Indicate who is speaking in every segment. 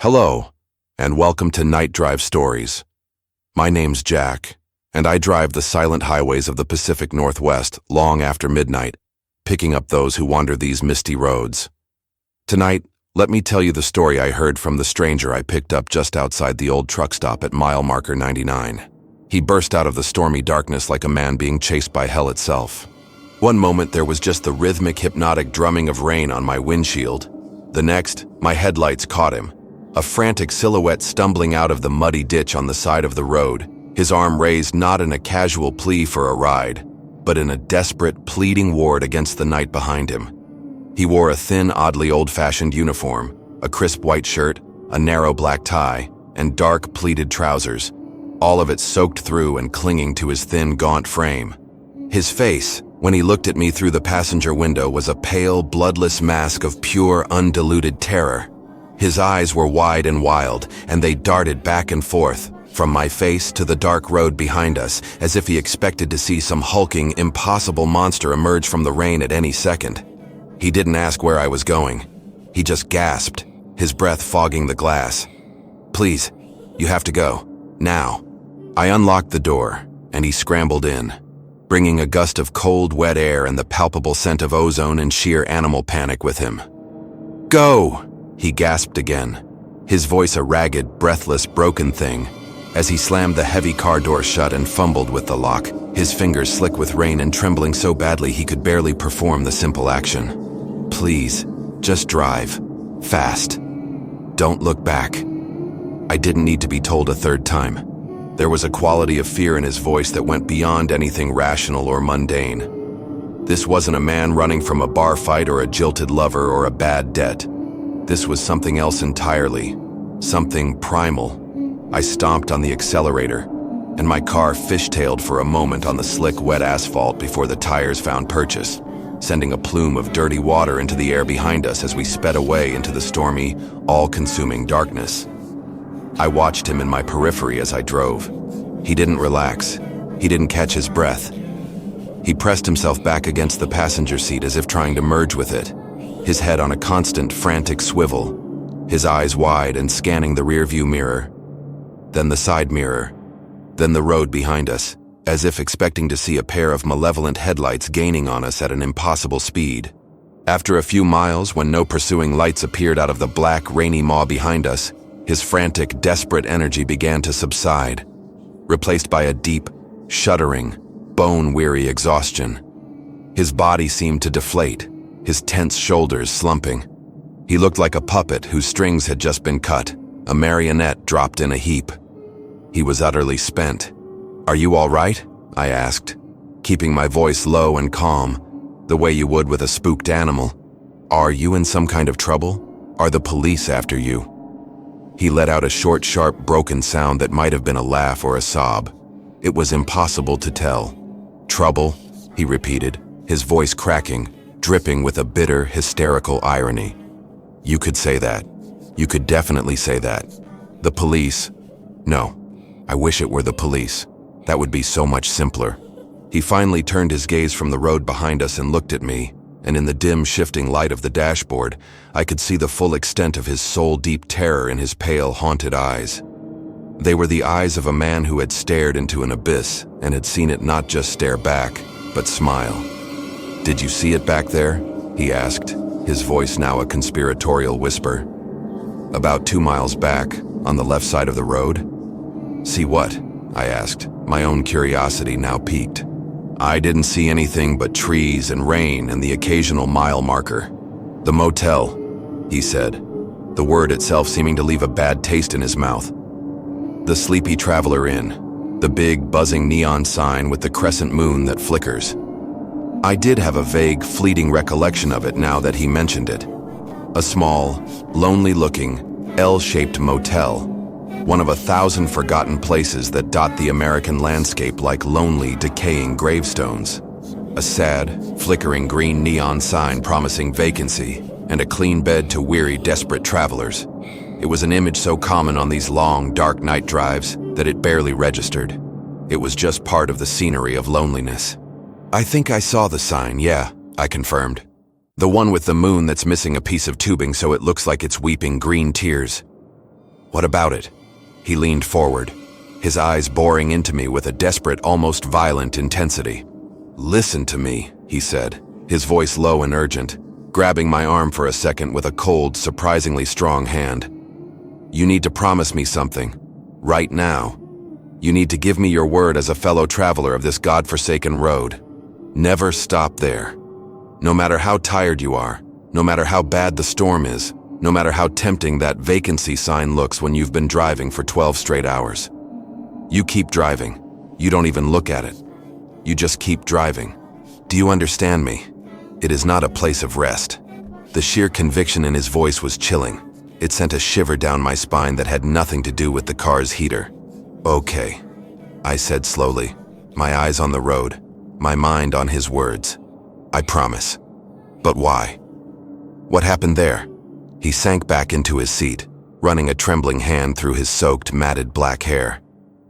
Speaker 1: Hello, and welcome to Night Drive Stories. My name's Jack, and I drive the silent highways of the Pacific Northwest long after midnight, picking up those who wander these misty roads. Tonight, let me tell you the story I heard from the stranger I picked up just outside the old truck stop at mile marker 99. He burst out of the stormy darkness like a man being chased by hell itself. One moment there was just the rhythmic, hypnotic drumming of rain on my windshield. The next, my headlights caught him. A frantic silhouette stumbling out of the muddy ditch on the side of the road, his arm raised not in a casual plea for a ride, but in a desperate, pleading ward against the night behind him. He wore a thin, oddly old-fashioned uniform, a crisp white shirt, a narrow black tie, and dark, pleated trousers, all of it soaked through and clinging to his thin, gaunt frame. His face, when he looked at me through the passenger window, was a pale, bloodless mask of pure, undiluted terror. His eyes were wide and wild, and they darted back and forth, from my face to the dark road behind us, as if he expected to see some hulking, impossible monster emerge from the rain at any second. He didn't ask where I was going. He just gasped, his breath fogging the glass. "Please, you have to go. Now." I unlocked the door, and he scrambled in, bringing a gust of cold, wet air and the palpable scent of ozone and sheer animal panic with him. "Go!" he gasped again, his voice a ragged, breathless, broken thing, as he slammed the heavy car door shut and fumbled with the lock, his fingers slick with rain and trembling so badly he could barely perform the simple action. "Please, just drive. Fast. Don't look back." I didn't need to be told a third time. There was a quality of fear in his voice that went beyond anything rational or mundane. This wasn't a man running from a bar fight or a jilted lover or a bad debt. This was something else entirely, something primal. I stomped on the accelerator, and my car fishtailed for a moment on the slick, wet asphalt before the tires found purchase, sending a plume of dirty water into the air behind us as we sped away into the stormy, all-consuming darkness. I watched him in my periphery as I drove. He didn't relax. He didn't catch his breath. He pressed himself back against the passenger seat as if trying to merge with it, his head on a constant, frantic swivel, his eyes wide and scanning the rearview mirror, then the side mirror, then the road behind us, as if expecting to see a pair of malevolent headlights gaining on us at an impossible speed. After a few miles, when no pursuing lights appeared out of the black, rainy maw behind us, his frantic, desperate energy began to subside, replaced by a deep, shuddering, bone-weary exhaustion. His body seemed to deflate, his tense shoulders slumping. He looked like a puppet whose strings had just been cut, a marionette dropped in a heap. He was utterly spent. "Are you all right?" I asked, keeping my voice low and calm, the way you would with a spooked animal. "Are you in some kind of trouble? Are the police after you?" He let out a short, sharp, broken sound that might have been a laugh or a sob. It was impossible to tell. "Trouble?" he repeated, his voice cracking, dripping with a bitter, hysterical irony. "You could say that. You could definitely say that. The police? No. I wish it were the police. That would be so much simpler." He finally turned his gaze from the road behind us and looked at me, and in the dim, shifting light of the dashboard, I could see the full extent of his soul-deep terror in his pale, haunted eyes. They were the eyes of a man who had stared into an abyss and had seen it not just stare back, but smile. "Did you see it back there?" he asked, his voice now a conspiratorial whisper. "About 2 miles back, on the left side of the road." "See what?" I asked, my own curiosity now piqued. "I didn't see anything but trees and rain and the occasional mile marker. The motel," he said, the word itself seeming to leave a bad taste in his mouth. "The Sleepy Traveler Inn, the big, buzzing neon sign with the crescent moon that flickers." I did have a vague, fleeting recollection of it now that he mentioned it. A small, lonely-looking, L-shaped motel, one of 1,000 forgotten places that dot the American landscape like lonely, decaying gravestones. A sad, flickering green neon sign promising vacancy, and a clean bed to weary, desperate travelers. It was an image so common on these long, dark night drives that it barely registered. It was just part of the scenery of loneliness. "I think I saw the sign, yeah," I confirmed. "The one with the moon that's missing a piece of tubing so it looks like it's weeping green tears." What about it? He leaned forward, his eyes boring into me with a desperate, almost violent intensity. Listen to me, he said, his voice low and urgent, grabbing my arm for a second with a cold, surprisingly strong hand. You need to promise me something, right now. You need to give me your word as a fellow traveler of this godforsaken road. Never stop there. No matter how tired you are, no matter how bad the storm is, no matter how tempting that vacancy sign looks when you've been driving for 12 straight hours. You keep driving. You don't even look at it. You just keep driving. Do you understand me? It is not a place of rest. The sheer conviction in his voice was chilling. It sent a shiver down my spine that had nothing to do with the car's heater. Okay, I said slowly, my eyes on the road, my mind on his words. I promise. But why? What happened there? He sank back into his seat, running a trembling hand through his soaked, matted black hair.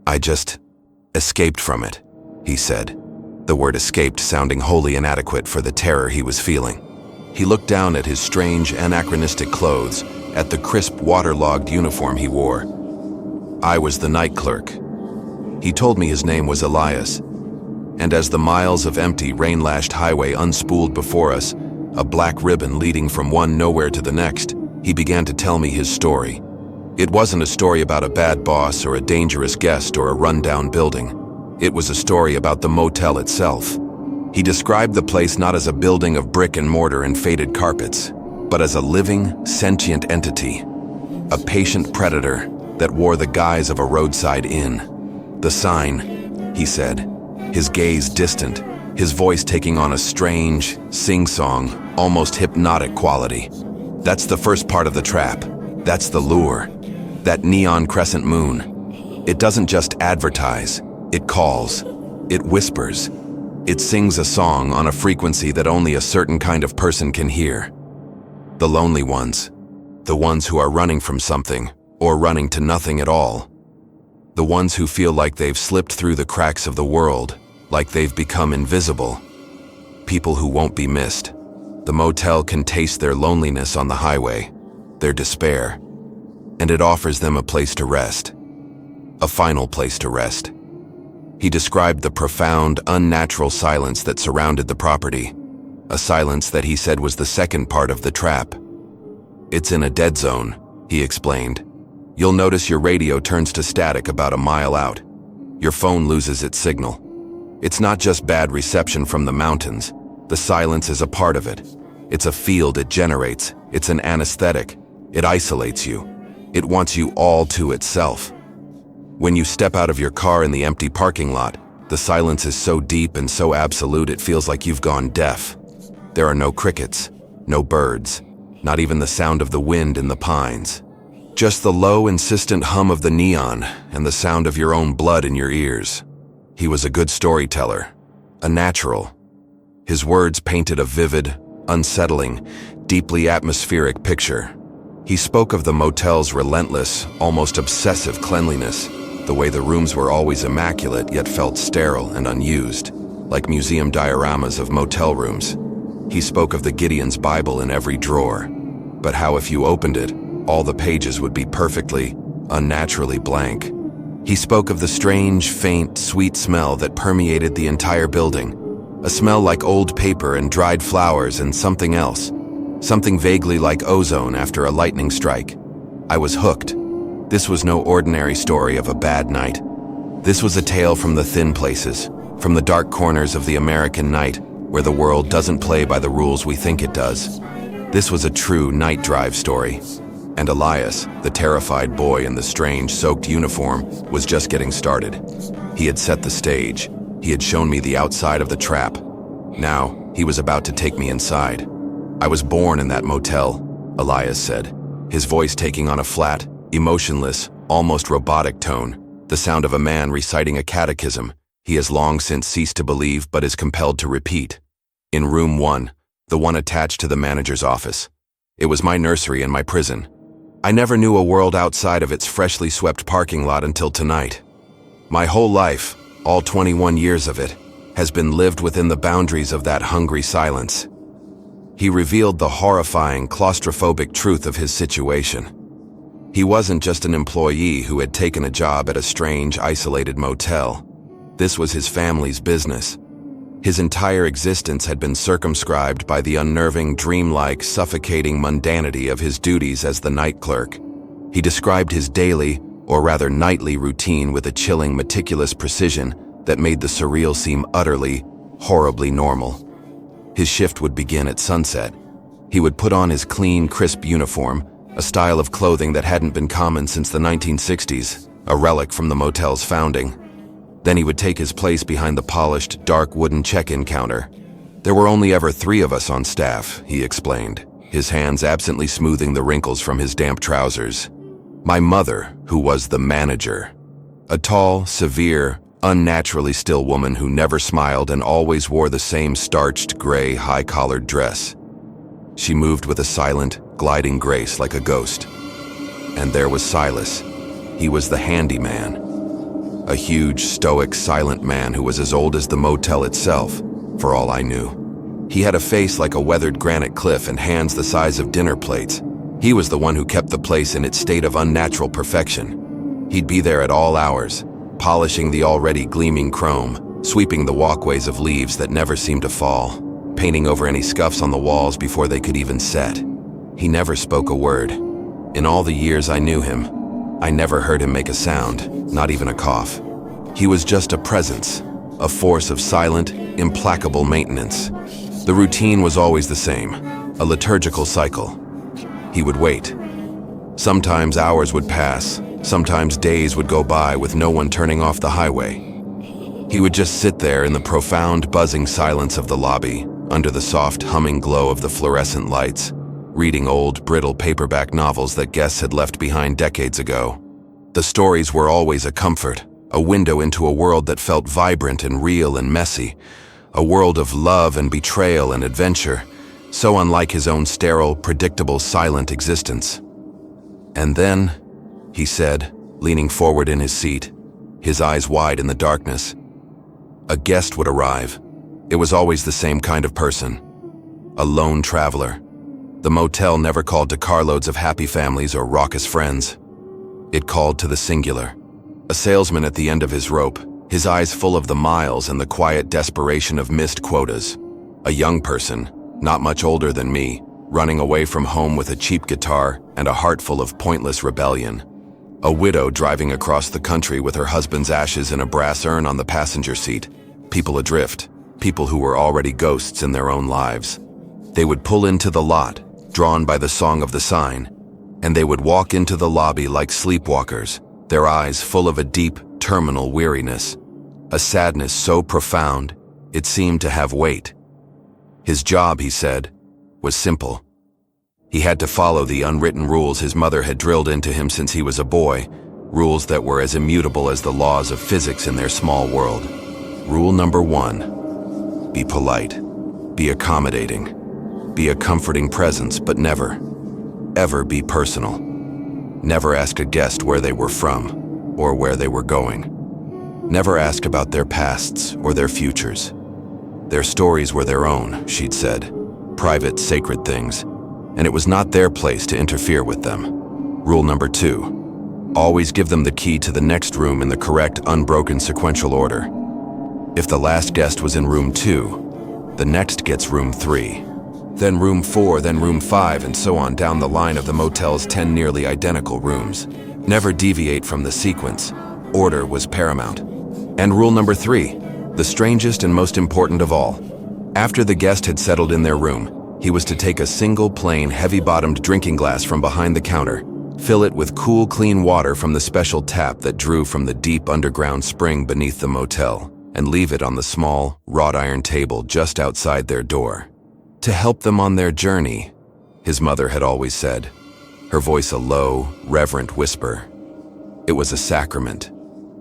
Speaker 1: I just escaped from it, he said, the word escaped sounding wholly inadequate for the terror he was feeling. He looked down at his strange, anachronistic clothes, at the crisp, waterlogged uniform he wore. I was the night clerk. He told me his name was Elias, and as the miles of empty, rain-lashed highway unspooled before us, a black ribbon leading from one nowhere to the next, he began to tell me his story. It wasn't a story about a bad boss or a dangerous guest or a run-down building. It was a story about the motel itself. He described the place not as a building of brick and mortar and faded carpets, but as a living, sentient entity, a patient predator that wore the guise of a roadside inn. The sign, he said, his gaze distant, his voice taking on a strange, sing-song, almost hypnotic quality. That's the first part of the trap. That's the lure. That neon crescent moon. It doesn't just advertise. It calls. It whispers. It sings a song on a frequency that only a certain kind of person can hear. The lonely ones. The ones who are running from something, or running to nothing at all. The ones who feel like they've slipped through the cracks of the world, like they've become invisible. People who won't be missed. The motel can taste their loneliness on the highway, their despair, and it offers them a place to rest. A final place to rest. He described the profound, unnatural silence that surrounded the property, a silence that he said was the second part of the trap. It's in a dead zone, he explained. You'll notice your radio turns to static about a mile out. Your phone loses its signal. It's not just bad reception from the mountains. The silence is a part of it. It's a field it generates. It's an anesthetic. It isolates you. It wants you all to itself. When you step out of your car in the empty parking lot, the silence is so deep and so absolute it feels like you've gone deaf. There are no crickets, no birds, not even the sound of the wind in the pines. Just the low, insistent hum of the neon and the sound of your own blood in your ears. He was a good storyteller, a natural. His words painted a vivid, unsettling, deeply atmospheric picture. He spoke of the motel's relentless, almost obsessive cleanliness, the way the rooms were always immaculate yet felt sterile and unused, like museum dioramas of motel rooms. He spoke of the Gideon's Bible in every drawer, but how if you opened it, all the pages would be perfectly, unnaturally blank. He spoke of the strange, faint, sweet smell that permeated the entire building, a smell like old paper and dried flowers and something else, something vaguely like ozone after a lightning strike. I was hooked. This was no ordinary story of a bad night. This was a tale from the thin places, from the dark corners of the American night, where the world doesn't play by the rules we think it does. This was a true night drive story. And Elias, the terrified boy in the strange, soaked uniform, was just getting started. He had set the stage. He had shown me the outside of the trap. Now, he was about to take me inside. I was born in that motel, Elias said, his voice taking on a flat, emotionless, almost robotic tone, the sound of a man reciting a catechism he has long since ceased to believe but is compelled to repeat. In room 1, the one attached to the manager's office. It was my nursery and my prison. I never knew a world outside of its freshly swept parking lot until tonight. My whole life, all 21 years of it, has been lived within the boundaries of that hungry silence. He revealed the horrifying, claustrophobic truth of his situation. He wasn't just an employee who had taken a job at a strange, isolated motel. This was his family's business. His entire existence had been circumscribed by the unnerving, dreamlike, suffocating mundanity of his duties as the night clerk. He described his daily, or rather nightly, routine with a chilling, meticulous precision that made the surreal seem utterly, horribly normal. His shift would begin at sunset. He would put on his clean, crisp uniform, a style of clothing that hadn't been common since the 1960s, a relic from the motel's founding. Then he would take his place behind the polished, dark wooden check-in counter. There were only ever 3 of us on staff, he explained, his hands absently smoothing the wrinkles from his damp trousers. My mother, who was the manager. A tall, severe, unnaturally still woman who never smiled and always wore the same starched, gray, high-collared dress. She moved with a silent, gliding grace like a ghost. And there was Silas. He was the handyman. A huge, stoic, silent man who was as old as the motel itself, for all I knew. He had a face like a weathered granite cliff and hands the size of dinner plates. He was the one who kept the place in its state of unnatural perfection. He'd be there at all hours, polishing the already gleaming chrome, sweeping the walkways of leaves that never seemed to fall, painting over any scuffs on the walls before they could even set. He never spoke a word. In all the years I knew him, I never heard him make a sound, not even a cough. He was just a presence, a force of silent, implacable maintenance. The routine was always the same, a liturgical cycle. He would wait. Sometimes hours would pass, sometimes days would go by with no one turning off the highway. He would just sit there in the profound, buzzing silence of the lobby, under the soft, humming glow of the fluorescent lights, reading old, brittle paperback novels that guests had left behind decades ago. The stories were always a comfort, a window into a world that felt vibrant and real and messy, a world of love and betrayal and adventure, so unlike his own sterile, predictable, silent existence. And then, he said, leaning forward in his seat, his eyes wide in the darkness, a guest would arrive. It was always the same kind of person, a lone traveler. The motel never called to carloads of happy families or raucous friends. It called to the singular. A salesman at the end of his rope, his eyes full of the miles and the quiet desperation of missed quotas. A young person, not much older than me, running away from home with a cheap guitar and a heart full of pointless rebellion. A widow driving across the country with her husband's ashes in a brass urn on the passenger seat. People adrift, people who were already ghosts in their own lives. They would pull into the lot, drawn by the song of the sign, and they would walk into the lobby like sleepwalkers, their eyes full of a deep, terminal weariness, a sadness so profound it seemed to have weight. His job, he said, was simple. He had to follow the unwritten rules his mother had drilled into him since he was a boy, rules that were as immutable as the laws of physics in their small world. Rule number 1, be polite, be accommodating, be a comforting presence, but never, ever be personal. Never ask a guest where they were from or where they were going. Never ask about their pasts or their futures. Their stories were their own, she'd said, private, sacred things, and it was not their place to interfere with them. Rule number 2, always give them the key to the next room in the correct, unbroken sequential order. If the last guest was in room 2, the next gets room 3, then room 4, then room 5, and so on down the line of the motel's 10 nearly identical rooms. Never deviate from the sequence. Order was paramount. And rule number 3, the strangest and most important of all. After the guest had settled in their room, he was to take a single plain, heavy-bottomed drinking glass from behind the counter, fill it with cool, clean water from the special tap that drew from the deep underground spring beneath the motel, and leave it on the small, wrought iron table just outside their door. To help them on their journey, his mother had always said, her voice a low, reverent whisper. It was a sacrament,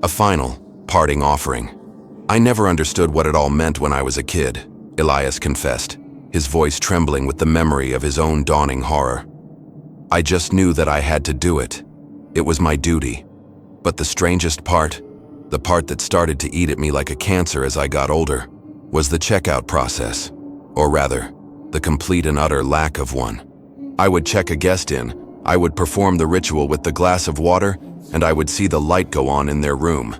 Speaker 1: a final, parting offering. I never understood what it all meant when I was a kid, Elias confessed, his voice trembling with the memory of his own dawning horror. I just knew that I had to do it. It was my duty. But the strangest part, the part that started to eat at me like a cancer as I got older, was the checkout process, or rather, the complete and utter lack of one. I would check a guest in, I would perform the ritual with the glass of water, and I would see the light go on in their room.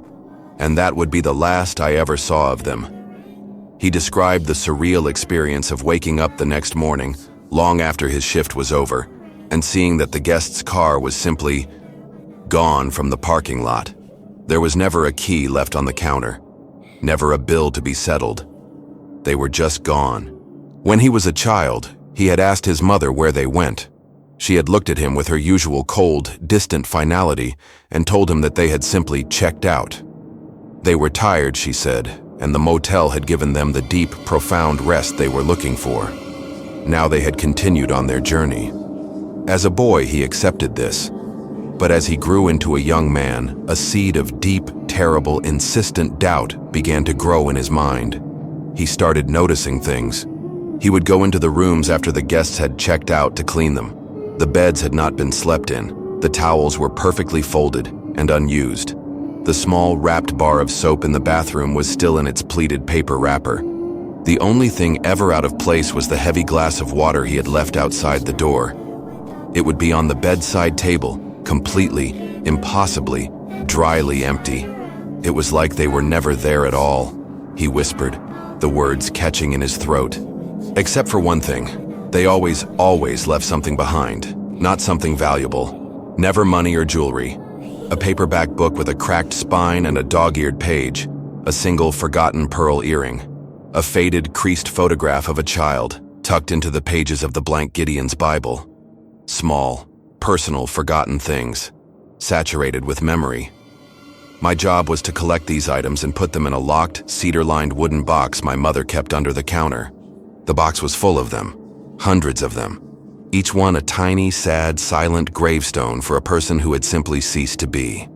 Speaker 1: And that would be the last I ever saw of them. He described the surreal experience of waking up the next morning, long after his shift was over, and seeing that the guest's car was simply gone from the parking lot. There was never a key left on the counter, never a bill to be settled. They were just gone. When he was a child, he had asked his mother where they went. She had looked at him with her usual cold, distant finality and told him that they had simply checked out. They were tired, she said, and the motel had given them the deep, profound rest they were looking for. Now they had continued on their journey. As a boy, he accepted this. But as he grew into a young man, a seed of deep, terrible, insistent doubt began to grow in his mind. He started noticing things. He would go into the rooms after the guests had checked out to clean them. The beds had not been slept in. The towels were perfectly folded and unused. The small wrapped bar of soap in the bathroom was still in its pleated paper wrapper. The only thing ever out of place was the heavy glass of water he had left outside the door. It would be on the bedside table, completely, impossibly, dryly empty. It was like they were never there at all, he whispered, the words catching in his throat. Except for one thing, they always left something behind, not something valuable. Never money or jewelry. A paperback book with a cracked spine and a dog-eared page, a single forgotten pearl earring, a faded, creased photograph of a child tucked into the pages of the blank Gideon's Bible. Small, personal, forgotten things, saturated with memory. My job was to collect these items and put them in a locked, cedar-lined wooden box my mother kept under the counter. The box was full of them, hundreds of them. Each one a tiny, sad, silent gravestone for a person who had simply ceased to be.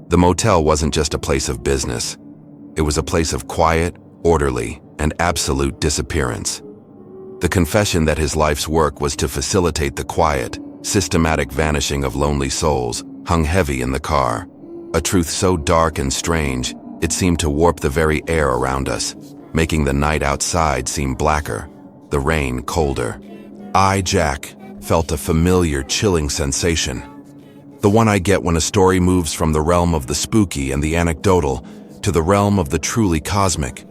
Speaker 1: The motel wasn't just a place of business. It was a place of quiet, orderly, and absolute disappearance. The confession that his life's work was to facilitate the quiet, systematic vanishing of lonely souls hung heavy in the car. A truth so dark and strange, it seemed to warp the very air around us, making the night outside seem blacker, the rain colder. I, Jack, felt a familiar, chilling sensation. The one I get when a story moves from the realm of the spooky and the anecdotal to the realm of the truly cosmic.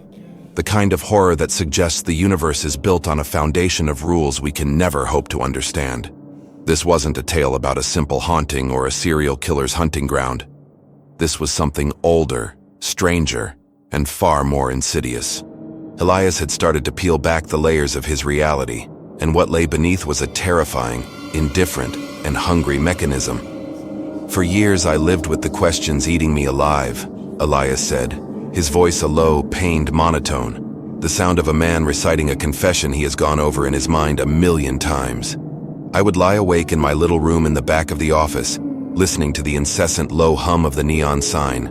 Speaker 1: The kind of horror that suggests the universe is built on a foundation of rules we can never hope to understand. This wasn't a tale about a simple haunting or a serial killer's hunting ground. This was something older, stranger, and far more insidious. Elias had started to peel back the layers of his reality, and what lay beneath was a terrifying, indifferent, and hungry mechanism. For years I lived with the questions eating me alive, Elias said, his voice a low, pained monotone, the sound of a man reciting a confession he has gone over in his mind 1,000,000 times. I would lie awake in my little room in the back of the office, listening to the incessant low hum of the neon sign,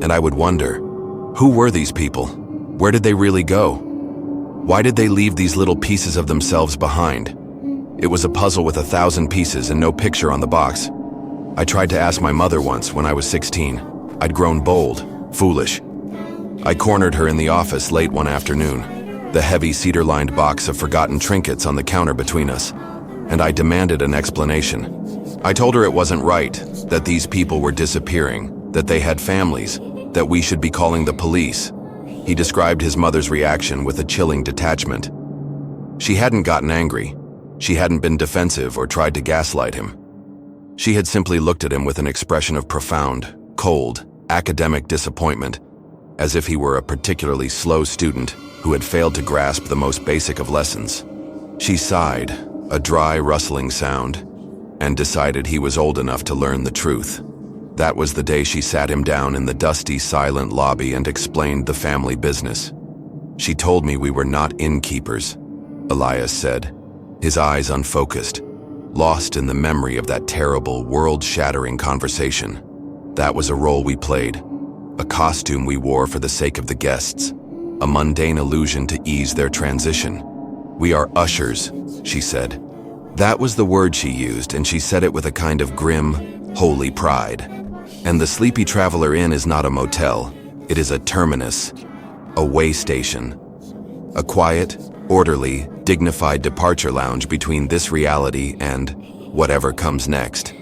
Speaker 1: and I would wonder, who were these people? Where did they really go? Why did they leave these little pieces of themselves behind? It was a puzzle with 1,000 pieces and no picture on the box. I tried to ask my mother once when I was 16. I'd grown bold, foolish. I cornered her in the office late one afternoon, the heavy cedar-lined box of forgotten trinkets on the counter between us, and I demanded an explanation. I told her it wasn't right, that these people were disappearing, that they had families, that we should be calling the police. He described his mother's reaction with a chilling detachment. She hadn't gotten angry. She hadn't been defensive or tried to gaslight him. She had simply looked at him with an expression of profound, cold, academic disappointment, as if he were a particularly slow student who had failed to grasp the most basic of lessons. She sighed, a dry, rustling sound, and decided he was old enough to learn the truth. That was the day she sat him down in the dusty, silent lobby and explained the family business. She told me we were not innkeepers, Elias said, his eyes unfocused, lost in the memory of that terrible, world-shattering conversation. That was a role we played, a costume we wore for the sake of the guests, a mundane illusion to ease their transition. We are ushers, she said. That was the word she used, and she said it with a kind of grim, holy pride. And the Sleepy Traveler Inn is not a motel. It is a terminus, a way station, a quiet, orderly, dignified departure lounge between this reality and whatever comes next.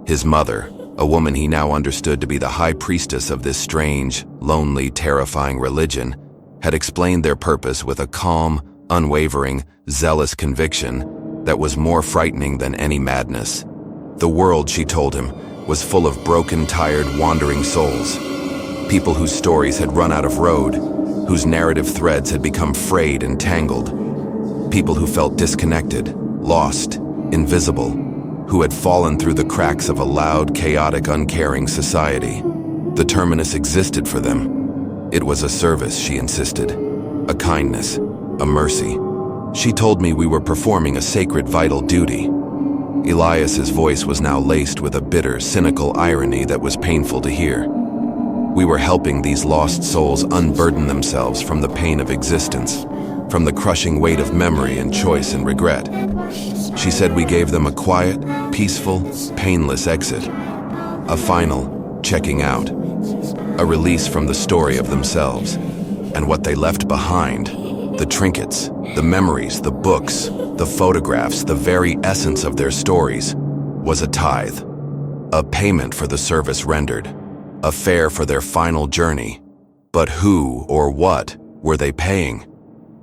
Speaker 1: His mother, a woman he now understood to be the high priestess of this strange, lonely, terrifying religion, had explained their purpose with a calm, unwavering, zealous conviction that was more frightening than any madness. The world, she told him, was full of broken, tired, wandering souls. People whose stories had run out of road, whose narrative threads had become frayed and tangled. People who felt disconnected, lost, invisible, who had fallen through the cracks of a loud, chaotic, uncaring society. The terminus existed for them. It was a service, she insisted, a kindness, a mercy. She told me we were performing a sacred, vital duty. Elias's voice was now laced with a bitter, cynical irony that was painful to hear. We were helping these lost souls unburden themselves from the pain of existence, from the crushing weight of memory and choice and regret. She said we gave them a quiet, peaceful, painless exit, a final checking out, a release from the story of themselves, and what they left behind, the trinkets, the memories, the books, the photographs, the very essence of their stories, was a tithe, a payment for the service rendered, a fare for their final journey. But who or what were they paying?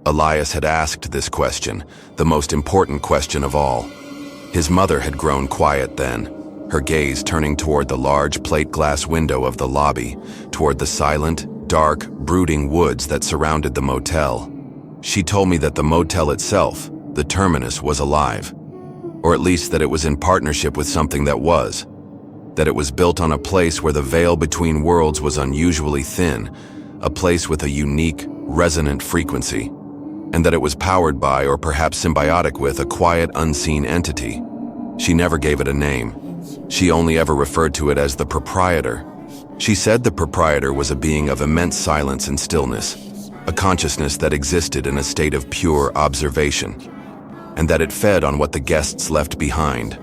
Speaker 1: Elias had asked this question, the most important question of all. His mother had grown quiet then, her gaze turning toward the large plate glass window of the lobby, toward the silent, dark, brooding woods that surrounded the motel. She told me that the motel itself, the terminus, was alive, or at least that it was in partnership with something that was, that it was built on a place where the veil between worlds was unusually thin, a place with a unique, resonant frequency, and that it was powered by, or perhaps symbiotic with, a quiet, unseen entity. She never gave it a name. She only ever referred to it as the proprietor. She said the proprietor was a being of immense silence and stillness, a consciousness that existed in a state of pure observation, and that it fed on what the guests left behind.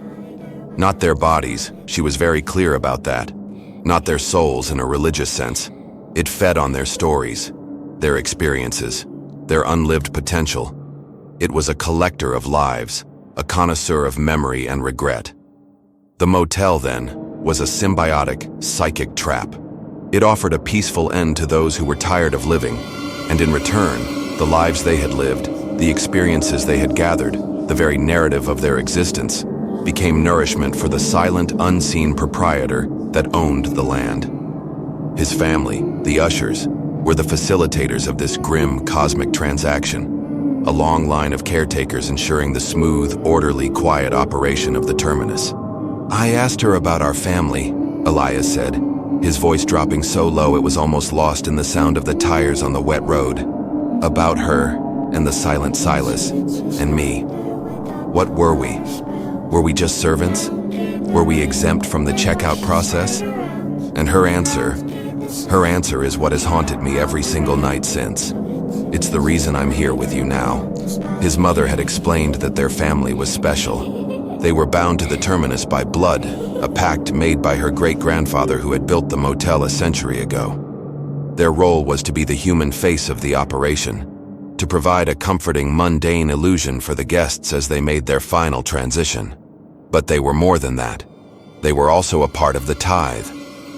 Speaker 1: Not their bodies, she was very clear about that. Not their souls in a religious sense. It fed on their stories, their experiences, their unlived potential. It was a collector of lives, a connoisseur of memory and regret. The motel, then, was a symbiotic, psychic trap. It offered a peaceful end to those who were tired of living, and in return, the lives they had lived, the experiences they had gathered, the very narrative of their existence, became nourishment for the silent, unseen proprietor that owned the land. His family, the Ushers, were the facilitators of this grim, cosmic transaction, a long line of caretakers ensuring the smooth, orderly, quiet operation of the terminus. I asked her about our family, Elias said, his voice dropping so low it was almost lost in the sound of the tires on the wet road. About her, and the silent Silas, and me. What were we? Were we just servants? Were we exempt from the checkout process? And her answer is what has haunted me every single night since. It's the reason I'm here with you now. His mother had explained that their family was special. They were bound to the terminus by blood, a pact made by her great-grandfather who had built the motel a century ago. Their role was to be the human face of the operation, to provide a comforting, mundane illusion for the guests as they made their final transition. But they were more than that. They were also a part of the tithe.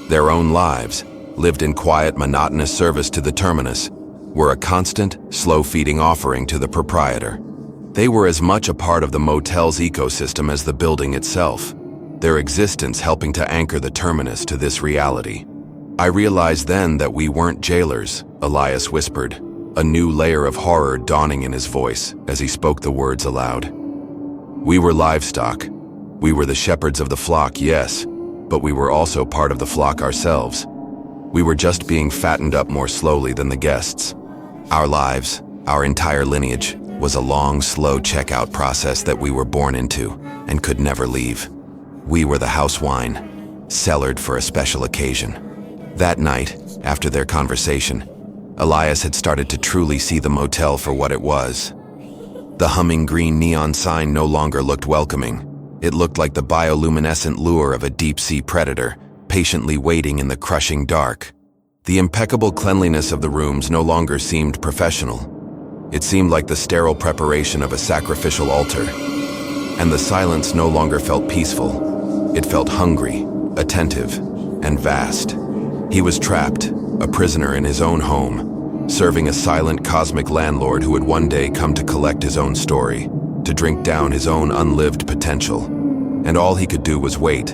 Speaker 1: Their own lives, lived in quiet, monotonous service to the terminus, were a constant, slow-feeding offering to the proprietor. They were as much a part of the motel's ecosystem as the building itself, their existence helping to anchor the terminus to this reality. I realized then that we weren't jailers, Elias whispered, a new layer of horror dawning in his voice as he spoke the words aloud. We were livestock. We were the shepherds of the flock, yes, but we were also part of the flock ourselves. We were just being fattened up more slowly than the guests. Our lives, our entire lineage, was a long, slow checkout process that we were born into and could never leave. We were the house wine, cellared for a special occasion. That night, after their conversation, Elias had started to truly see the motel for what it was. The humming green neon sign no longer looked welcoming. It looked like the bioluminescent lure of a deep-sea predator, patiently waiting in the crushing dark. The impeccable cleanliness of the rooms no longer seemed professional. It seemed like the sterile preparation of a sacrificial altar. And the silence no longer felt peaceful. It felt hungry, attentive, and vast. He was trapped, a prisoner in his own home, serving a silent cosmic landlord who would one day come to collect his own story, to drink down his own unlived potential. And all he could do was wait,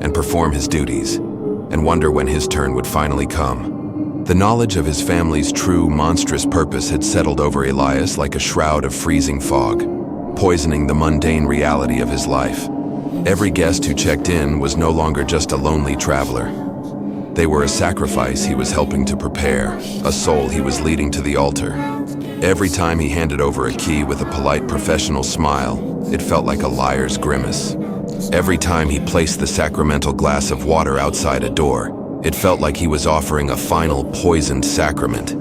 Speaker 1: and perform his duties, and wonder when his turn would finally come. The knowledge of his family's true, monstrous purpose had settled over Elias like a shroud of freezing fog, poisoning the mundane reality of his life. Every guest who checked in was no longer just a lonely traveler. They were a sacrifice he was helping to prepare, a soul he was leading to the altar. Every time he handed over a key with a polite professional smile, it felt like a liar's grimace. Every time he placed the sacramental glass of water outside a door, it felt like he was offering a final poisoned sacrament.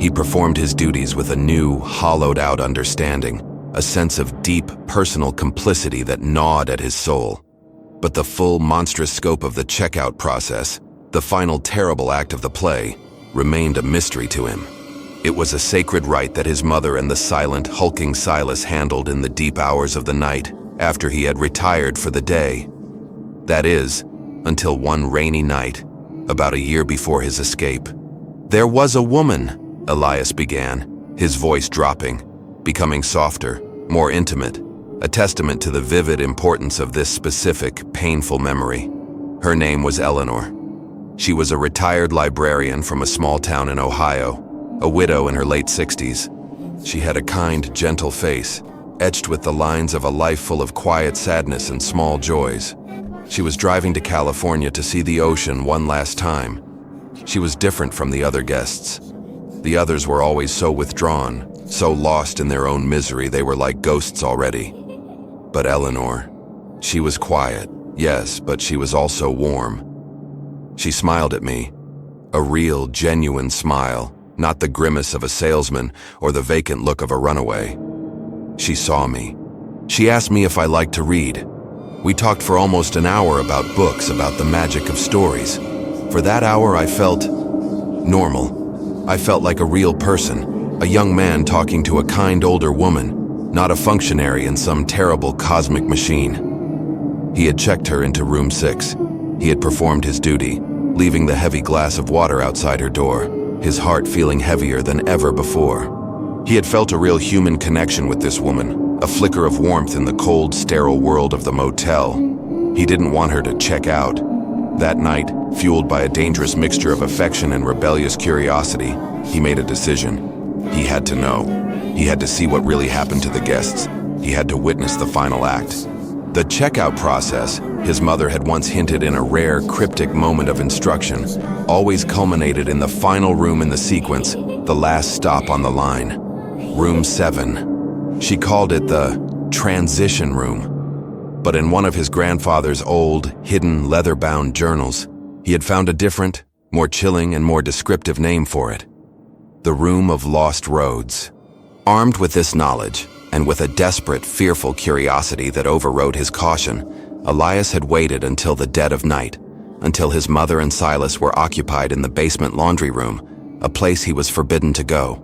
Speaker 1: He performed his duties with a new, hollowed-out understanding, a sense of deep, personal complicity that gnawed at his soul. But the full, monstrous scope of the checkout process, the final terrible act of the play, remained a mystery to him. It was a sacred rite that his mother and the silent, hulking Silas handled in the deep hours of the night after he had retired for the day. That is, until one rainy night, about a year before his escape. "There was a woman," Elias began, his voice dropping, becoming softer, more intimate, a testament to the vivid importance of this specific, painful memory. Her name was Eleanor. She was a retired librarian from a small town in Ohio, a widow in her late 60s. She had a kind, gentle face, etched with the lines of a life full of quiet sadness and small joys. She was driving to California to see the ocean one last time. She was different from the other guests. The others were always so withdrawn, so lost in their own misery they were like ghosts already. But Eleanor, she was quiet, yes, but she was also warm. She smiled at me, a real, genuine smile, not the grimace of a salesman or the vacant look of a runaway. She saw me. She asked me if I liked to read. We talked for almost an hour about books, about the magic of stories. For that hour I felt normal. I felt like a real person, a young man talking to a kind older woman, not a functionary in some terrible cosmic machine. He had checked her into room 6. He had performed his duty, leaving the heavy glass of water outside her door, his heart feeling heavier than ever before. He had felt a real human connection with this woman, a flicker of warmth in the cold, sterile world of the motel. He didn't want her to check out. That night, fueled by a dangerous mixture of affection and rebellious curiosity, he made a decision. He had to know. He had to see what really happened to the guests. He had to witness the final act. The checkout process, his mother had once hinted in a rare, cryptic moment of instruction, always culminated in the final room in the sequence, the last stop on the line. Room 7. She called it the transition room. But in one of his grandfather's old, hidden, leather-bound journals, he had found a different, more chilling and more descriptive name for it. The Room of Lost Roads. Armed with this knowledge, and with a desperate, fearful curiosity that overrode his caution, Elias had waited until the dead of night, until his mother and Silas were occupied in the basement laundry room, a place he was forbidden to go.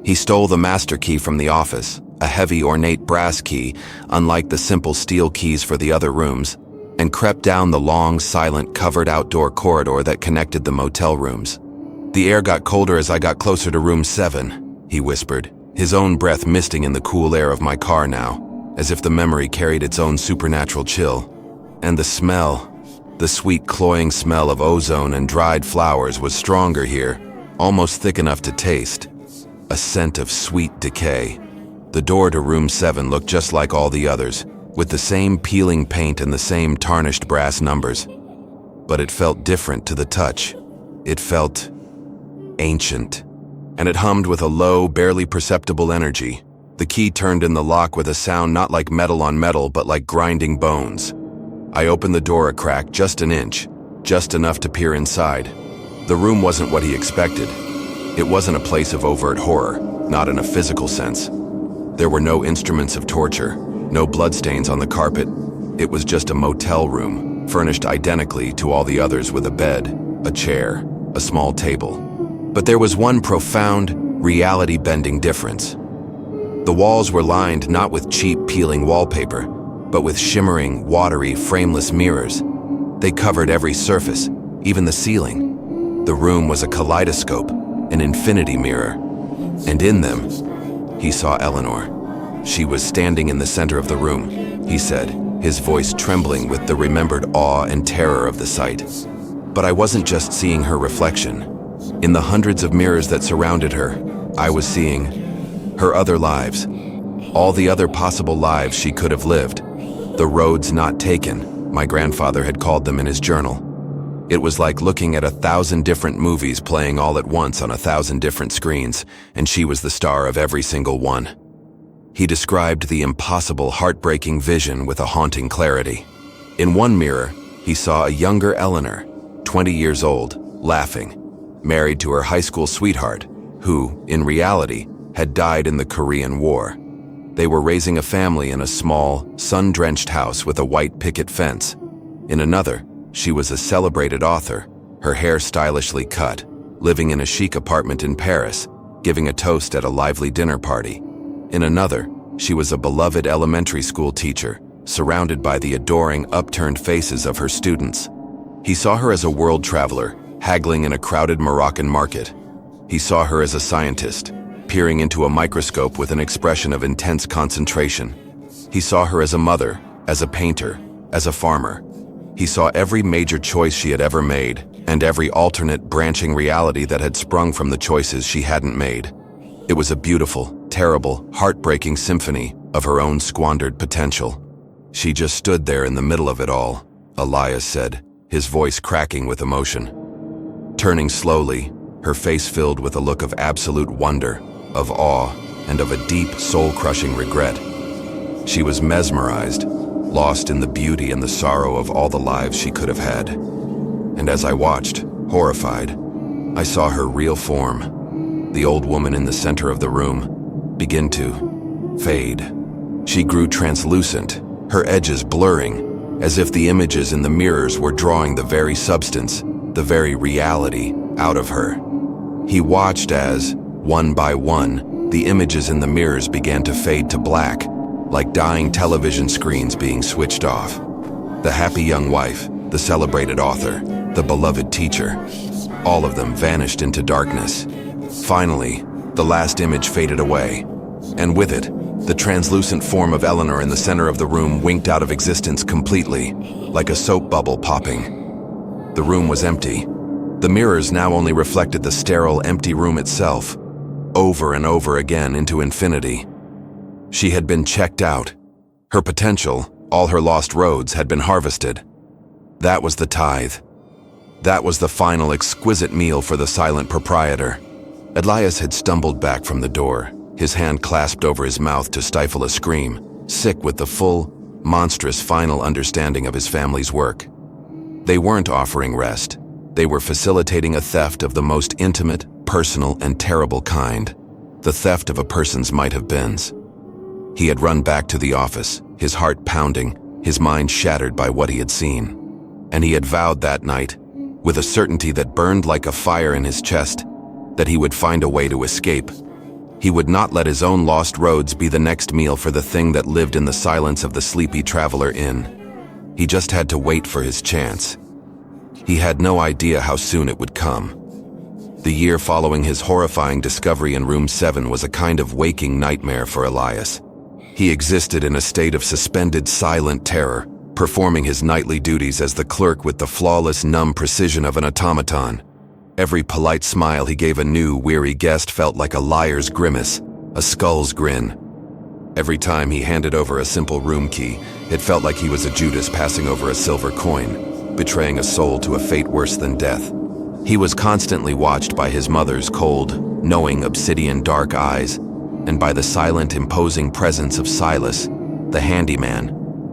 Speaker 1: He stole the master key from the office, a heavy, ornate brass key, unlike the simple steel keys for the other rooms, and crept down the long, silent, covered outdoor corridor that connected the motel rooms. "The air got colder as I got closer to room 7, he whispered, his own breath misting in the cool air of my car now, as if the memory carried its own supernatural chill. And the smell, the sweet, cloying smell of ozone and dried flowers was stronger here, almost thick enough to taste. A scent of sweet decay. The door to room 7 looked just like all the others, with the same peeling paint and the same tarnished brass numbers. But it felt different to the touch. It felt ancient. And it hummed with a low, barely perceptible energy. The key turned in the lock with a sound not like metal on metal, but like grinding bones. I opened the door a crack, just an inch, just enough to peer inside. The room wasn't what he expected. It wasn't a place of overt horror, not in a physical sense. There were no instruments of torture, no bloodstains on the carpet. It was just a motel room, furnished identically to all the others with a bed, a chair, a small table. But there was one profound, reality-bending difference. The walls were lined not with cheap peeling wallpaper, but with shimmering, watery, frameless mirrors. They covered every surface, even the ceiling. The room was a kaleidoscope, an infinity mirror. And in them, he saw Eleanor. She was standing in the center of the room, he said, his voice trembling with the remembered awe and terror of the sight. But I wasn't just seeing her reflection. In the hundreds of mirrors that surrounded her, I was seeing her other lives. All the other possible lives she could have lived. The roads not taken, my grandfather had called them in his journal. It was like looking at 1,000 different movies playing all at once on 1,000 different screens, and she was the star of every single one. He described the impossible, heartbreaking vision with a haunting clarity. In one mirror, he saw a younger Eleanor, 20 years old, laughing, married to her high school sweetheart, who, in reality, had died in the Korean War. They were raising a family in a small, sun-drenched house with a white picket fence. In another, she was a celebrated author, her hair stylishly cut, living in a chic apartment in Paris, giving a toast at a lively dinner party. In another, she was a beloved elementary school teacher, surrounded by the adoring, upturned faces of her students. He saw her as a world traveler, haggling in a crowded Moroccan market. He saw her as a scientist, peering into a microscope with an expression of intense concentration. He saw her as a mother, as a painter, as a farmer. He saw every major choice she had ever made, and every alternate branching reality that had sprung from the choices she hadn't made. It was a beautiful, terrible, heartbreaking symphony of her own squandered potential. She just stood there in the middle of it all, Elias said, his voice cracking with emotion. Turning slowly, her face filled with a look of absolute wonder, of awe, and of a deep, soul-crushing regret. She was mesmerized, lost in the beauty and the sorrow of all the lives she could have had. And as I watched, horrified, I saw her real form, the old woman in the center of the room, begin to fade. She grew translucent, her edges blurring, as if the images in the mirrors were drawing the very substance, the very reality, out of her. He watched as, one by one, the images in the mirrors began to fade to black, like dying television screens being switched off. The happy young wife, the celebrated author, the beloved teacher, all of them vanished into darkness. Finally, the last image faded away, and with it, the translucent form of Eleanor in the center of the room winked out of existence completely, like a soap bubble popping. The room was empty. The mirrors now only reflected the sterile, empty room itself, over and over again into infinity. She had been checked out. Her potential, all her lost roads, had been harvested. That was the tithe. That was the final exquisite meal for the silent proprietor. Elias had stumbled back from the door, his hand clasped over his mouth to stifle a scream, sick with the full, monstrous final understanding of his family's work. They weren't offering rest. They were facilitating a theft of the most intimate, personal, and terrible kind, the theft of a person's might-have-beens. He had run back to the office, his heart pounding, his mind shattered by what he had seen. And he had vowed that night, with a certainty that burned like a fire in his chest, that he would find a way to escape. He would not let his own lost roads be the next meal for the thing that lived in the silence of the sleepy traveler inn. He just had to wait for his chance. He had no idea how soon it would come. The year following his horrifying discovery in room 7 was a kind of waking nightmare for Elias. He existed in a state of suspended silent terror, performing his nightly duties as the clerk with the flawless, numb precision of an automaton. Every polite smile he gave a new, weary guest felt like a liar's grimace, a skull's grin. Every time he handed over a simple room key, it felt like he was a Judas passing over a silver coin, betraying a soul to a fate worse than death. He was constantly watched by his mother's cold, knowing obsidian dark eyes, and by the silent, imposing presence of Silas, the handyman,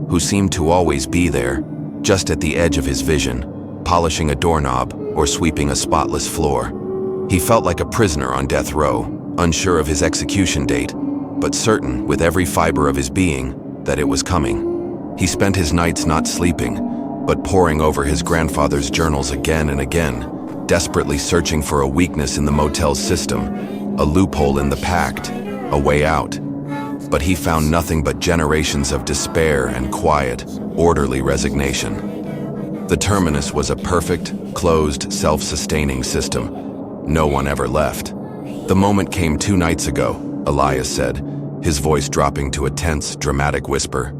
Speaker 1: who seemed to always be there, just at the edge of his vision, polishing a doorknob or sweeping a spotless floor. He felt like a prisoner on death row, unsure of his execution date, but certain with every fiber of his being that it was coming. He spent his nights not sleeping, but poring over his grandfather's journals again and again, desperately searching for a weakness in the motel's system, a loophole in the pact, a way out. but he found nothing but generations of despair and quiet, orderly resignation. The terminus was a perfect, closed, self-sustaining system. No one ever left. The moment came 2 nights ago, Elias said, his voice dropping to a tense, dramatic whisper.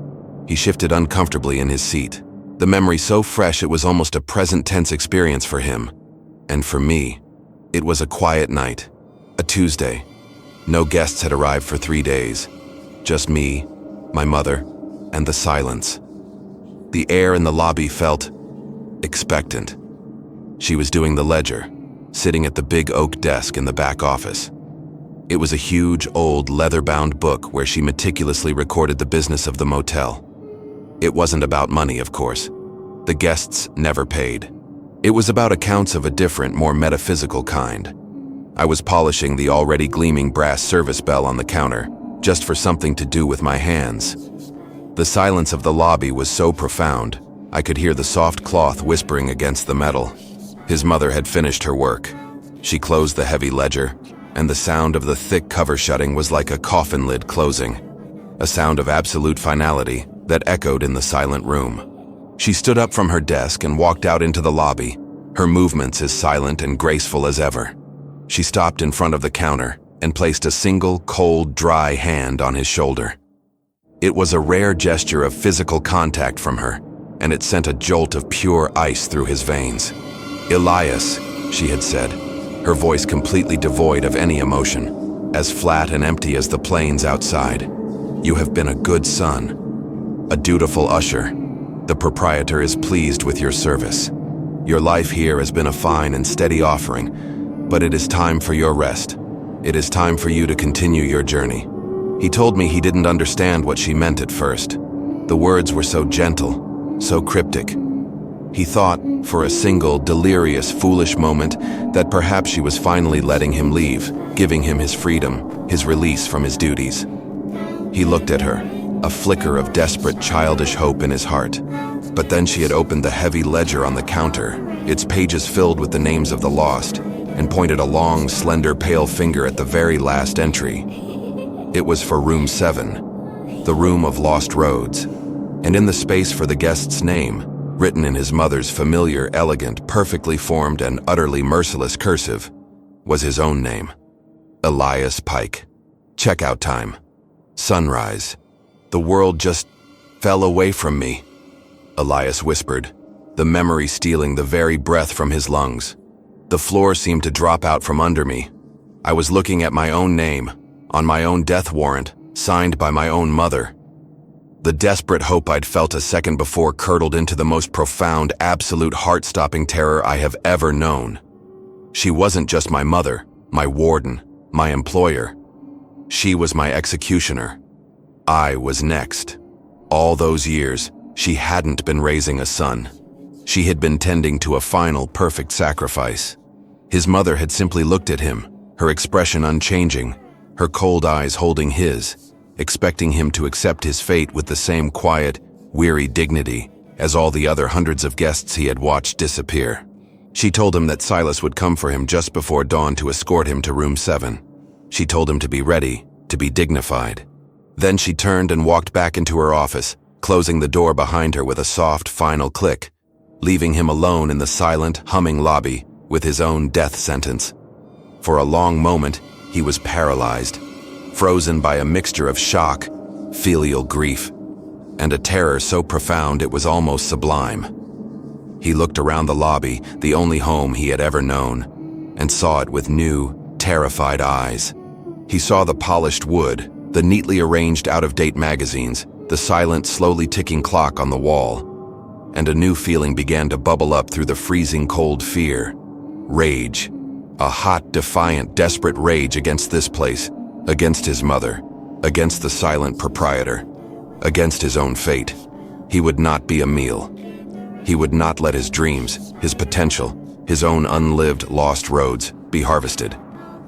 Speaker 1: He shifted uncomfortably in his seat, the memory so fresh it was almost a present-tense experience for him. And for me, it was a quiet night, a Tuesday. No guests had arrived for 3 days. Just me, my mother, and the silence. The air in the lobby felt expectant. She was doing the ledger, sitting at the big oak desk in the back office. It was a huge, old, leather-bound book where she meticulously recorded the business of the motel. It wasn't about money, of course. The guests never paid. It was about accounts of a different, more metaphysical kind. I was polishing the already gleaming brass service bell on the counter, just for something to do with my hands. The silence of the lobby was so profound, I could hear the soft cloth whispering against the metal. His mother had finished her work. She closed the heavy ledger, and the sound of the thick cover shutting was like a coffin lid closing, a sound of absolute finality that echoed in the silent room. She stood up from her desk and walked out into the lobby, her movements as silent and graceful as ever. She stopped in front of the counter and placed a single, cold, dry hand on his shoulder. It was a rare gesture of physical contact from her, and it sent a jolt of pure ice through his veins. "Elias," she had said, her voice completely devoid of any emotion, as flat and empty as the plains outside. "You have been a good son, a dutiful usher. The proprietor is pleased with your service. Your life here has been a fine and steady offering, but it is time for your rest. It is time for you to continue your journey." He told me he didn't understand what she meant at first. The words were so gentle, so cryptic. He thought, for a single, delirious, foolish moment, that perhaps she was finally letting him leave, giving him his freedom, his release from his duties. He looked at her, a flicker of desperate, childish hope in his heart. But then she had opened the heavy ledger on the counter, its pages filled with the names of the lost, and pointed a long, slender, pale finger at the very last entry. It was for room 7, the room of lost roads, and in the space for the guest's name, written in his mother's familiar, elegant, perfectly formed, and utterly merciless cursive, was his own name. Elias Pike. Checkout time. Sunrise. The world just fell away from me, Elias whispered, the memory stealing the very breath from his lungs. The floor seemed to drop out from under me. I was looking at my own name, on my own death warrant, signed by my own mother. The desperate hope I'd felt a second before curdled into the most profound, absolute heart-stopping terror I have ever known. She wasn't just my mother, my warden, my employer. She was my executioner. I was next. All those years, she hadn't been raising a son. She had been tending to a final, perfect sacrifice. His mother had simply looked at him, her expression unchanging, her cold eyes holding his, expecting him to accept his fate with the same quiet, weary dignity as all the other hundreds of guests he had watched disappear. She told him that Silas would come for him just before dawn to escort him to room 7. She told him to be ready, to be dignified. Then she turned and walked back into her office, closing the door behind her with a soft, final click, leaving him alone in the silent, humming lobby with his own death sentence. For a long moment, he was paralyzed, frozen by a mixture of shock, filial grief, and a terror so profound it was almost sublime. He looked around the lobby, the only home he had ever known, and saw it with new, terrified eyes. He saw the polished wood, the neatly arranged out-of-date magazines, the silent, slowly ticking clock on the wall, and a new feeling began to bubble up through the freezing cold fear. Rage. A hot, defiant, desperate rage against this place, against his mother, against the silent proprietor, against his own fate. He would not be a meal. He would not let his dreams, his potential, his own unlived, lost roads be harvested.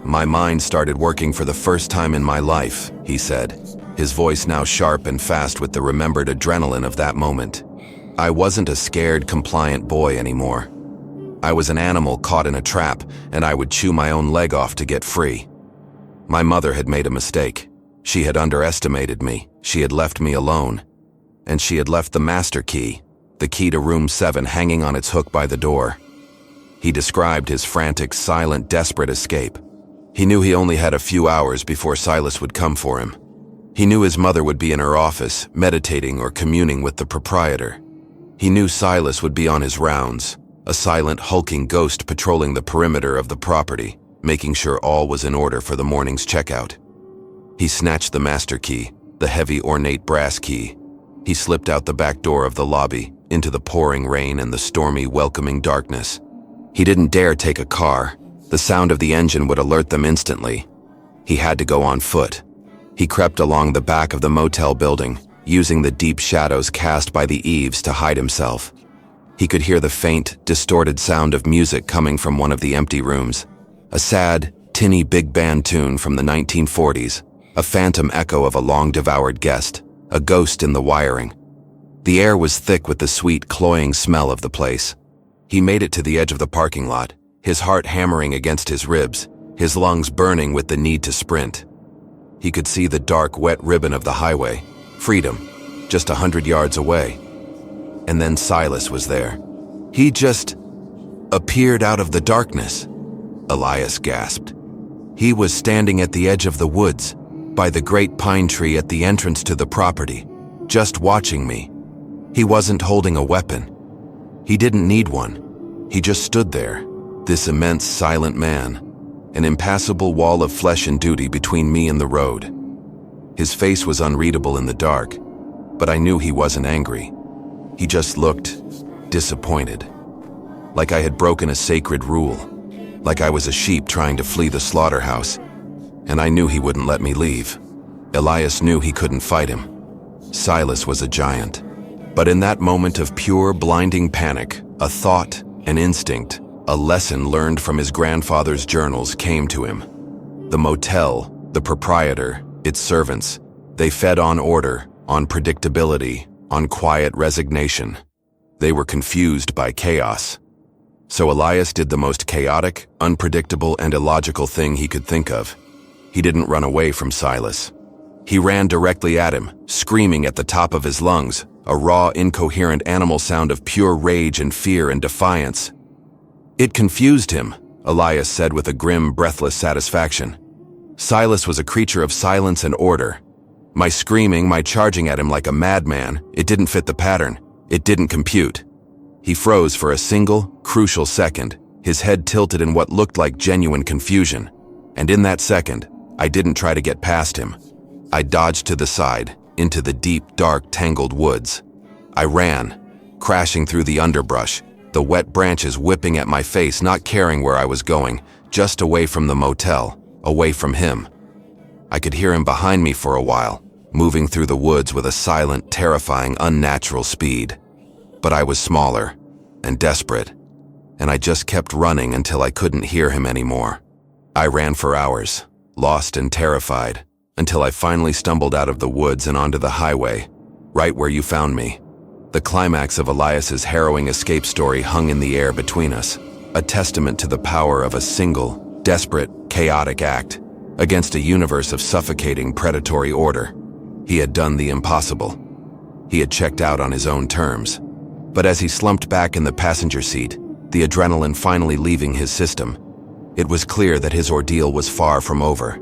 Speaker 1: "My mind started working for the first time in my life," he said, his voice now sharp and fast with the remembered adrenaline of that moment. "I wasn't a scared, compliant boy anymore. I was an animal caught in a trap, and I would chew my own leg off to get free. My mother had made a mistake. She had underestimated me. She had left me alone. And she had left the master key, the key to room 7, hanging on its hook by the door. He described his frantic, silent, desperate escape. He knew he only had a few hours before Silas would come for him. He knew his mother would be in her office, meditating or communing with the proprietor. He knew Silas would be on his rounds, a silent, hulking ghost patrolling the perimeter of the property, making sure all was in order for the morning's checkout. He snatched the master key, the heavy, ornate brass key. He slipped out the back door of the lobby, into the pouring rain and the stormy, welcoming darkness. He didn't dare take a car. The sound of the engine would alert them instantly. He had to go on foot. He crept along the back of the motel building, using the deep shadows cast by the eaves to hide himself. He could hear the faint, distorted sound of music coming from one of the empty rooms. A sad, tinny big band tune from the 1940s, a phantom echo of a long-devoured guest, a ghost in the wiring. The air was thick with the sweet, cloying smell of the place. He made it to the edge of the parking lot, his heart hammering against his ribs, his lungs burning with the need to sprint. He could see the dark, wet ribbon of the highway, freedom, just 100 yards away. And then Silas was there. He just appeared out of the darkness. Elias gasped. He was standing at the edge of the woods, by the great pine tree at the entrance to the property, just watching me. He wasn't holding a weapon. He didn't need one. He just stood there, this immense, silent man, an impassable wall of flesh and duty between me and the road. His face was unreadable in the dark, but I knew he wasn't angry. He just looked disappointed, like I had broken a sacred rule, like I was a sheep trying to flee the slaughterhouse, and I knew he wouldn't let me leave. Elias knew he couldn't fight him. Silas was a giant. But in that moment of pure, blinding panic, a thought, an instinct, a lesson learned from his grandfather's journals came to him. The motel, the proprietor, its servants, they fed on order, on predictability, on quiet resignation. They were confused by chaos. So Elias did the most chaotic, unpredictable, and illogical thing he could think of. He didn't run away from Silas. He ran directly at him, screaming at the top of his lungs, a raw, incoherent animal sound of pure rage and fear and defiance. It confused him, Elias said with a grim, breathless satisfaction. Silas was a creature of silence and order. My screaming, my charging at him like a madman, it didn't fit the pattern. It didn't compute. He froze for a single, crucial second, his head tilted in what looked like genuine confusion. And in that second, I didn't try to get past him. I dodged to the side, into the deep, dark, tangled woods. I ran, crashing through the underbrush, the wet branches whipping at my face, not caring where I was going, just away from the motel, away from him. I could hear him behind me for a while, moving through the woods with a silent, terrifying, unnatural speed. But I was smaller and desperate, and I just kept running until I couldn't hear him anymore. I ran for hours, lost and terrified, until I finally stumbled out of the woods and onto the highway, right where you found me. The climax of Elias's harrowing escape story hung in the air between us, a testament to the power of a single, desperate, chaotic act against a universe of suffocating, predatory order. He had done the impossible. He had checked out on his own terms. But as he slumped back in the passenger seat, the adrenaline finally leaving his system, it was clear that his ordeal was far from over.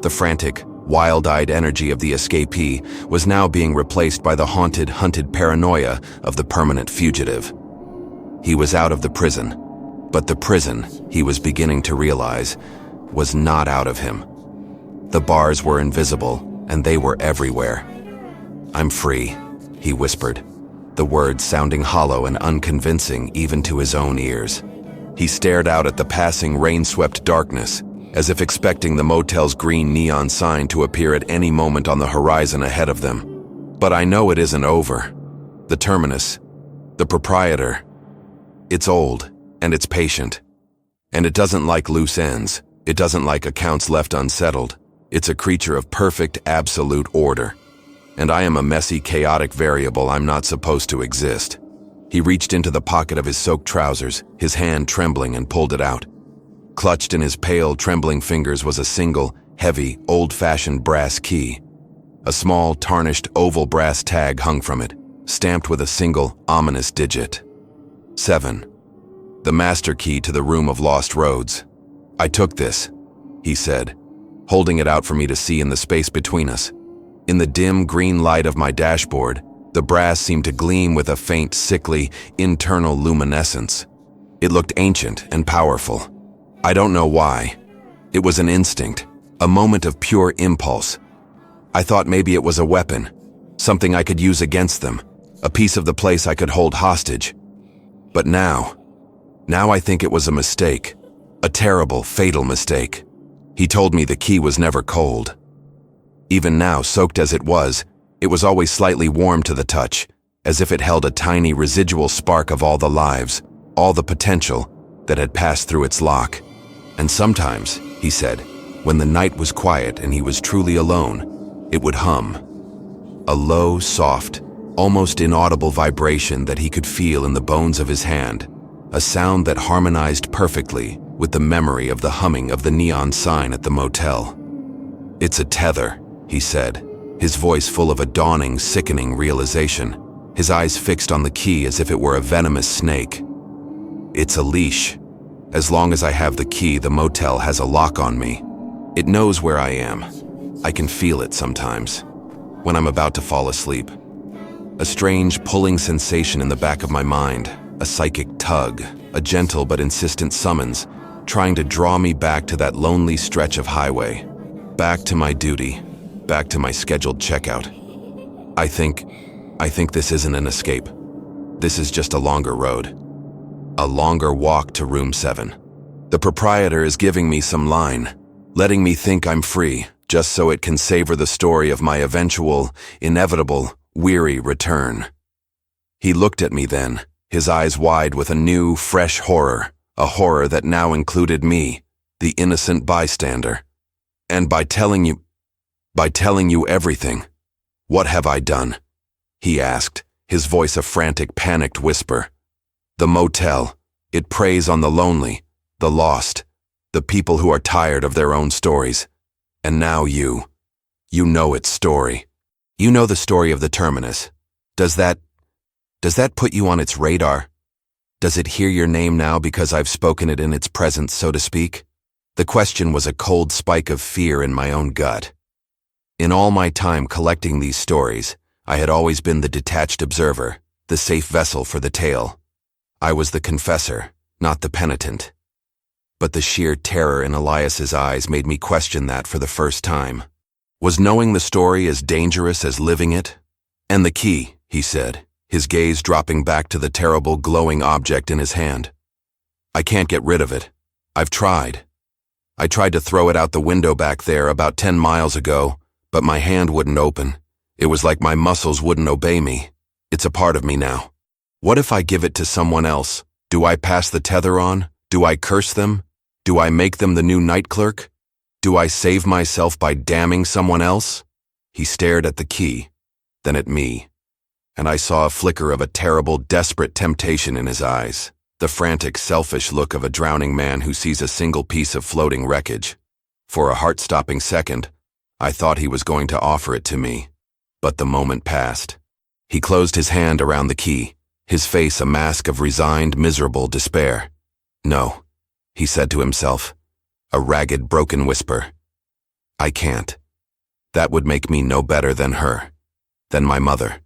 Speaker 1: The frantic, wild-eyed energy of the escapee was now being replaced by the haunted, hunted paranoia of the permanent fugitive. He was out of the prison, but the prison, he was beginning to realize, was not out of him. The bars were invisible, and they were everywhere. "I'm free," he whispered, the words sounding hollow and unconvincing even to his own ears. He stared out at the passing rain-swept darkness, as if expecting the motel's green neon sign to appear at any moment on the horizon ahead of them. "But I know it isn't over. The terminus, the proprietor, it's old, and it's patient. And it doesn't like loose ends. It doesn't like accounts left unsettled. It's a creature of perfect, absolute order. And I am a messy, chaotic variable I'm not supposed to exist." He reached into the pocket of his soaked trousers, his hand trembling, and pulled it out. Clutched in his pale, trembling fingers was a single, heavy, old-fashioned brass key. A small, tarnished oval brass tag hung from it, stamped with a single, ominous digit. 7. The master key to the room of lost roads. "I took this," he said, holding it out for me to see in the space between us. In the dim green light of my dashboard, the brass seemed to gleam with a faint, sickly, internal luminescence. It looked ancient and powerful. I don't know why. It was an instinct, a moment of pure impulse. I thought maybe it was a weapon, something I could use against them, a piece of the place I could hold hostage. But now I think it was a mistake, a terrible, fatal mistake. He told me the key was never cold. Even now, soaked as it was always slightly warm to the touch, as if it held a tiny residual spark of all the lives, all the potential that had passed through its lock. And sometimes, he said, when the night was quiet and he was truly alone, it would hum. A low, soft, almost inaudible vibration that he could feel in the bones of his hand, a sound that harmonized perfectly with the memory of the humming of the neon sign at the motel. "It's a tether," he said, his voice full of a dawning, sickening realization, his eyes fixed on the key as if it were a venomous snake. "It's a leash. As long as I have the key, the motel has a lock on me. It knows where I am. I can feel it sometimes, when I'm about to fall asleep. A strange, pulling sensation in the back of my mind, a psychic tug, a gentle but insistent summons, trying to draw me back to that lonely stretch of highway, back to my duty, back to my scheduled checkout. I think this isn't an escape. This is just a longer road. A longer walk to room 7. The proprietor is giving me some line, letting me think I'm free, just so it can savor the story of my eventual, inevitable, weary return." He looked at me then, his eyes wide with a new, fresh horror, a horror that now included me, the innocent bystander. "And by telling you everything, what have I done?" he asked, his voice a frantic, panicked whisper. "The motel, it preys on the lonely, the lost, the people who are tired of their own stories. And now you know its story. You know the story of the terminus. Does that put you on its radar? Does it hear your name now because I've spoken it in its presence, so to speak?" The question was a cold spike of fear in my own gut. In all my time collecting these stories, I had always been the detached observer, the safe vessel for the tale. I was the confessor, not the penitent. But the sheer terror in Elias's eyes made me question that for the first time. Was knowing the story as dangerous as living it? "And the key," he said, his gaze dropping back to the terrible, glowing object in his hand. "I can't get rid of it. I've tried. I tried to throw it out the window back there about 10 miles ago, but my hand wouldn't open. It was like my muscles wouldn't obey me. It's a part of me now. What if I give it to someone else? Do I pass the tether on? Do I curse them? Do I make them the new night clerk? Do I save myself by damning someone else?" He stared at the key, then at me, and I saw a flicker of a terrible, desperate temptation in his eyes, the frantic, selfish look of a drowning man who sees a single piece of floating wreckage. For a heart-stopping second, I thought he was going to offer it to me, but the moment passed. He closed his hand around the key, his face a mask of resigned, miserable despair. "No," he said to himself, a ragged, broken whisper. "I can't. That would make me no better than her, than my mother.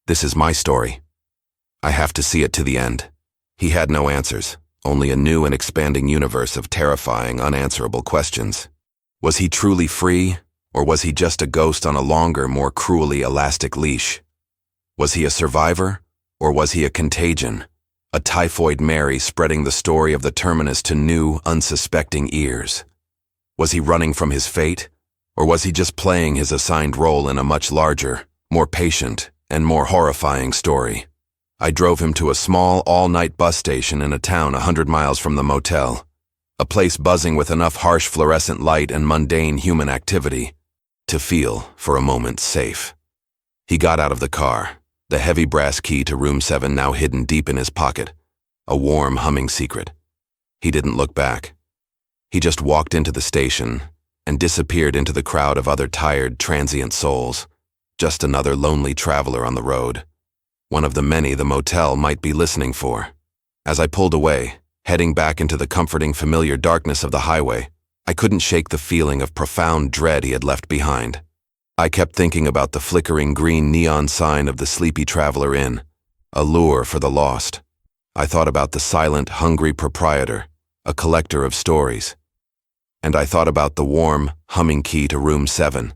Speaker 1: This is my story. I have to see it to the end." He had no answers, only a new and expanding universe of terrifying, unanswerable questions. Was he truly free, or was he just a ghost on a longer, more cruelly elastic leash? Was he a survivor, or was he a contagion? A typhoid Mary spreading the story of the terminus to new, unsuspecting ears. Was he running from his fate, or was he just playing his assigned role in a much larger, more patient, and more horrifying story? I drove him to a small, all-night bus station in a town 100 miles from the motel, a place buzzing with enough harsh fluorescent light and mundane human activity to feel, for a moment, safe. He got out of the car, the heavy brass key to room 7 now hidden deep in his pocket, a warm, humming secret. He didn't look back. He just walked into the station and disappeared into the crowd of other tired, transient souls. Just another lonely traveler on the road. One of the many the motel might be listening for. As I pulled away, heading back into the comforting, familiar darkness of the highway, I couldn't shake the feeling of profound dread he had left behind. I kept thinking about the flickering green neon sign of the Sleepy Traveler Inn, a lure for the lost. I thought about the silent, hungry proprietor, a collector of stories. And I thought about the warm, humming key to room 7.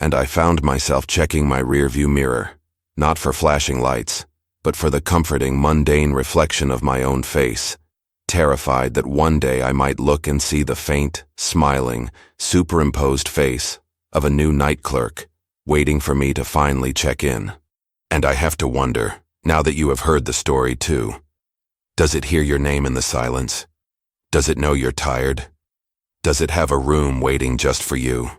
Speaker 1: And I found myself checking my rearview mirror, not for flashing lights, but for the comforting, mundane reflection of my own face, terrified that one day I might look and see the faint, smiling, superimposed face of a new night clerk, waiting for me to finally check in. And I have to wonder, now that you have heard the story too, does it hear your name in the silence? Does it know you're tired? Does it have a room waiting just for you?